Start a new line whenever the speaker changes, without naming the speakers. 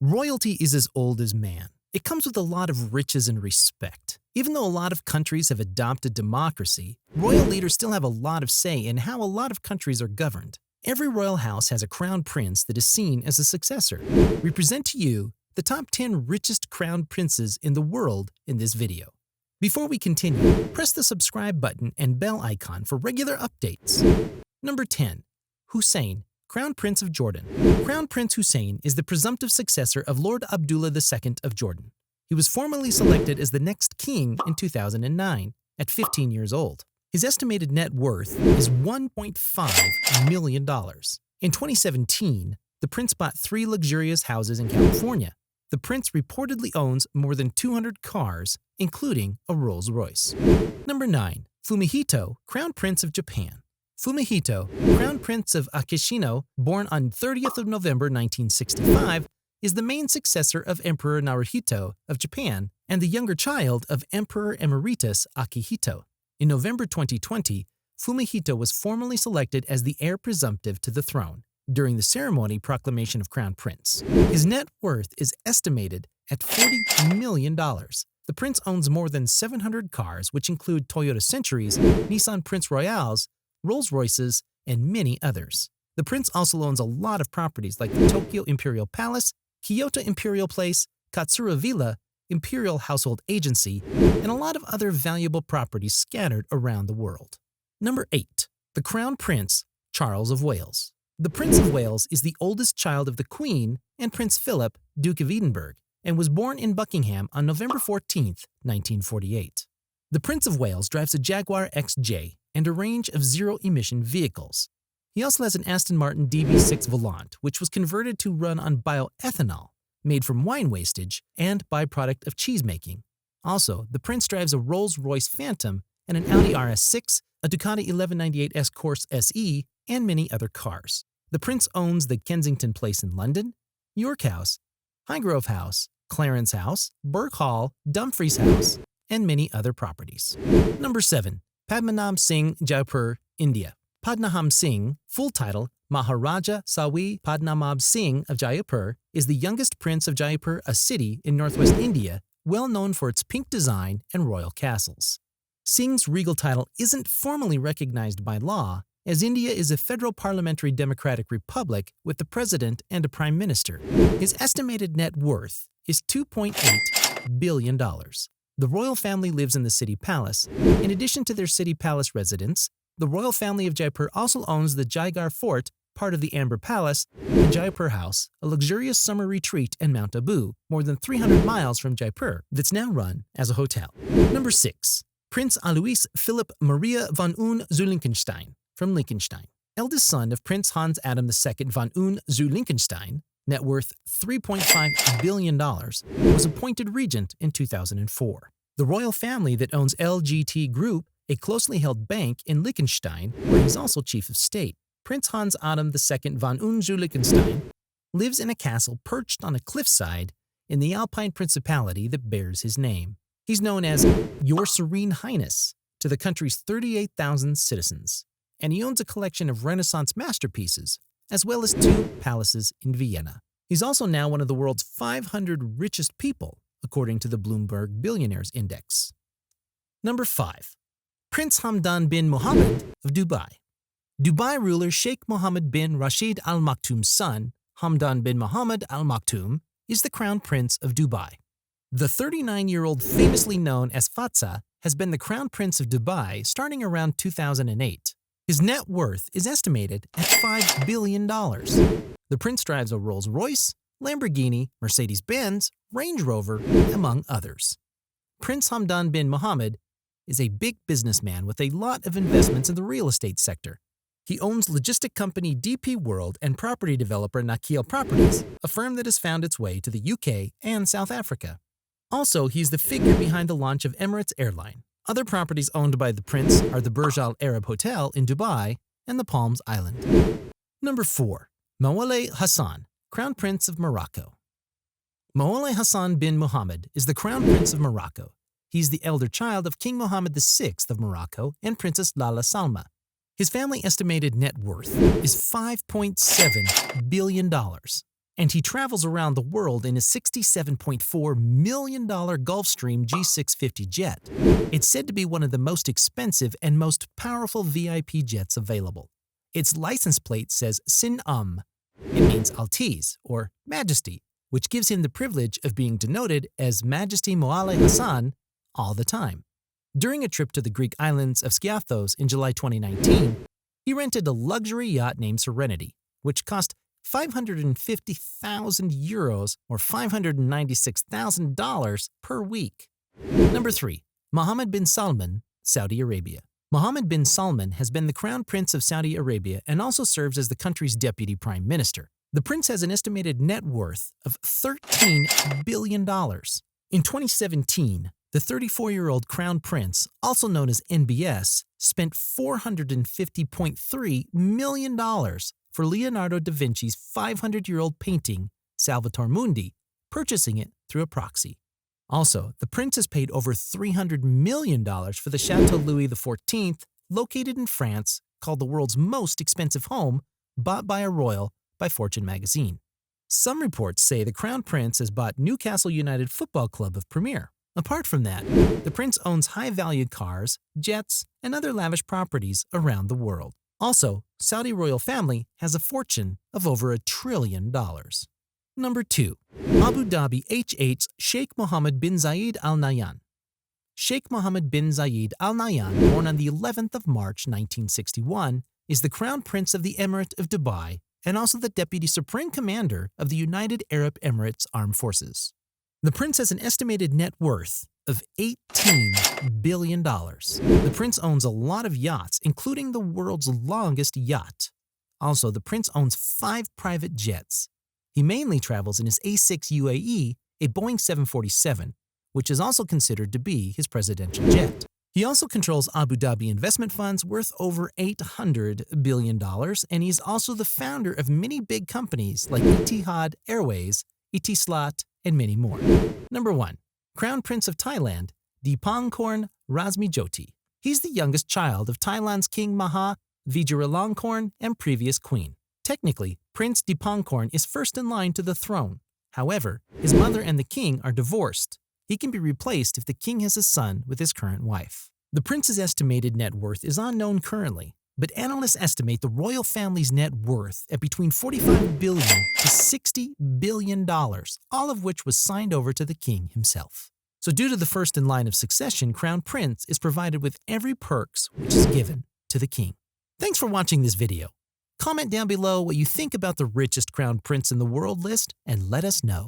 Royalty is as old as man. It comes with a lot of riches and respect. Even though a lot of countries have adopted democracy, royal leaders still have a lot of say in how a lot of countries are governed. Every royal house has a crown prince that is seen as a successor. We present to you the top 10 richest crown princes in the world in this video. Before we continue, press the subscribe button and bell icon for regular updates. Number 10. Hussein, Crown Prince of Jordan. Crown Prince Hussein is the presumptive successor of Lord Abdullah II of Jordan. He was formally selected as the next king in 2009, at 15 years old. His estimated net worth is $1.5 million. In 2017, the prince bought 3 luxurious houses in California. The prince reportedly owns more than 200 cars, including a Rolls-Royce. Number 9. Fumihito, Crown Prince of Japan. Fumihito, Crown Prince of Akishino, born on 30th of November 1965, is the main successor of Emperor Naruhito of Japan and the younger child of Emperor Emeritus Akihito. In November 2020, Fumihito was formally selected as the heir presumptive to the throne during the ceremony proclamation of Crown Prince. His net worth is estimated at $40 million. The prince owns more than 700 cars, which include Toyota Centuries, Nissan Prince Royales, Rolls-Royces, and many others. The prince also owns a lot of properties like the Tokyo Imperial Palace, Kyoto Imperial Place, Katsura Villa, Imperial Household Agency, and a lot of other valuable properties scattered around the world. Number 8. The Crown Prince, Charles of Wales. The Prince of Wales is the oldest child of the Queen and Prince Philip, Duke of Edinburgh, and was born in Buckingham on November 14, 1948. The Prince of Wales drives a Jaguar XJ and a range of zero-emission vehicles. He also has an Aston Martin DB6 Volant, which was converted to run on bioethanol, made from wine wastage and byproduct of cheesemaking. Also, the prince drives a Rolls-Royce Phantom and an Audi RS6, a Ducati 1198S Corse SE, and many other cars. The prince owns the Kensington Place in London, York House, Highgrove House, Clarence House, Burke Hall, Dumfries House, and many other properties. Number 7. Padmanabh Singh, Jaipur, India. Padmanabh Singh, full title Maharaja Sawi Padmanabh Singh of Jaipur, is the youngest prince of Jaipur, a city in northwest India, well known for its pink design and royal castles. Singh's regal title isn't formally recognized by law, as India is a federal parliamentary democratic republic with the president and a prime minister. His estimated net worth is $2.8 billion. The royal family lives in the city palace. In addition to their city palace residence, the royal family of Jaipur also owns the Jaigarh Fort, part of the Amber Palace, and Jaipur House, a luxurious summer retreat in Mount Abu, more than 300 miles from Jaipur, that's now run as a hotel. Number 6. Prince Alois Philipp Maria von Ulm-zu-Liechtenstein from Liechtenstein. Eldest son of Prince Hans Adam II von Ulm-zu-Liechtenstein, net worth $3.5 billion, was appointed regent in 2004. The royal family that owns LGT Group, a closely held bank in Liechtenstein, where he's also chief of state. Prince Hans Adam II von Ulm-zu-Liechtenstein lives in a castle perched on a cliffside in the Alpine Principality that bears his name. He's known as Your Serene Highness to the country's 38,000 citizens, and he owns a collection of Renaissance masterpieces, as well as 2 palaces in Vienna. He's also now one of the world's 500 richest people, according to the Bloomberg Billionaires Index. Number 5. Prince Hamdan bin Mohammed of Dubai. Dubai ruler Sheikh Mohammed bin Rashid Al Maktoum's son, Hamdan bin Mohammed Al Maktoum, is the crown prince of Dubai. The 39-year-old, famously known as Fatsa, has been the crown prince of Dubai starting around 2008. His net worth is estimated at $5 billion. The prince drives a Rolls-Royce, Lamborghini, Mercedes-Benz, Range Rover, among others. Prince Hamdan bin Mohammed is a big businessman with a lot of investments in the real estate sector. He owns logistic company DP World and property developer Nakheel Properties, a firm that has found its way to the UK and South Africa. Also, he's the figure behind the launch of Emirates Airline. Other properties owned by the prince are the Burj Al Arab Hotel in Dubai and the Palms Island. Number 4. Moulay Hassan, Crown Prince of Morocco. Moulay Hassan bin Mohammed is the Crown Prince of Morocco. He's the elder child of King Mohammed VI of Morocco and Princess Lala Salma. His family estimated net worth is $5.7 billion, and he travels around the world in a $67.4 million Gulfstream G650 jet. It's said to be one of the most expensive and most powerful VIP jets available. Its license plate says Sin It means Altesse, or Majesty, which gives him the privilege of being denoted as Majesty Moale Hassan all the time. During a trip to the Greek islands of Skiathos in July 2019, he rented a luxury yacht named Serenity, which cost 550,000 euros or $596,000 per week. Number 3. Mohammed bin Salman, Saudi Arabia. Mohammed bin Salman has been the Crown Prince of Saudi Arabia and also serves as the country's deputy prime minister. The prince has an estimated net worth of $13 billion. In 2017, the 34-year-old Crown Prince, also known as NBS, spent $450.3 million for Leonardo da Vinci's 500-year-old painting, Salvator Mundi, purchasing it through a proxy. Also, the prince has paid over $300 million for the Chateau Louis XIV, located in France, called the world's most expensive home, bought by a royal by Fortune magazine. Some reports say the Crown Prince has bought Newcastle United Football Club of Premier. Apart from that, the prince owns high-valued cars, jets, and other lavish properties around the world. Also, Saudi royal family has a fortune of over $1 trillion. Number 2. Abu Dhabi HH's Sheikh Mohammed bin Zayed Al Nahyan. Sheikh Mohammed bin Zayed Al Nahyan, born on the 11th of March 1961, is the Crown Prince of the Emirate of Dubai and also the Deputy Supreme Commander of the United Arab Emirates Armed Forces. The prince has an estimated net worth of $18 billion. The prince owns a lot of yachts, including the world's longest yacht. Also, the prince owns 5 private jets. He mainly travels in his A6 UAE, a Boeing 747, which is also considered to be his presidential jet. He also controls Abu Dhabi investment funds worth over $800 billion, and he's also the founder of many big companies like Etihad Airways, Etisalat, and many more. Number 1. Crown Prince of Thailand, Dipankarn Rasmijoti. He's the youngest child of Thailand's King Maha Vajiralongkorn and previous queen. Technically, Prince Dipankarn is first in line to the throne. However, his mother and the king are divorced. He can be replaced if the king has a son with his current wife. The prince's estimated net worth is unknown currently, but analysts estimate the royal family's net worth at between $45 billion to $60 billion, all of which was signed over to the king himself. So due to the first in line of succession, Crown Prince is provided with every perks which is given to the king. Thanks for watching this video. Comment down below what you think about the richest crown prince in the world list and let us know.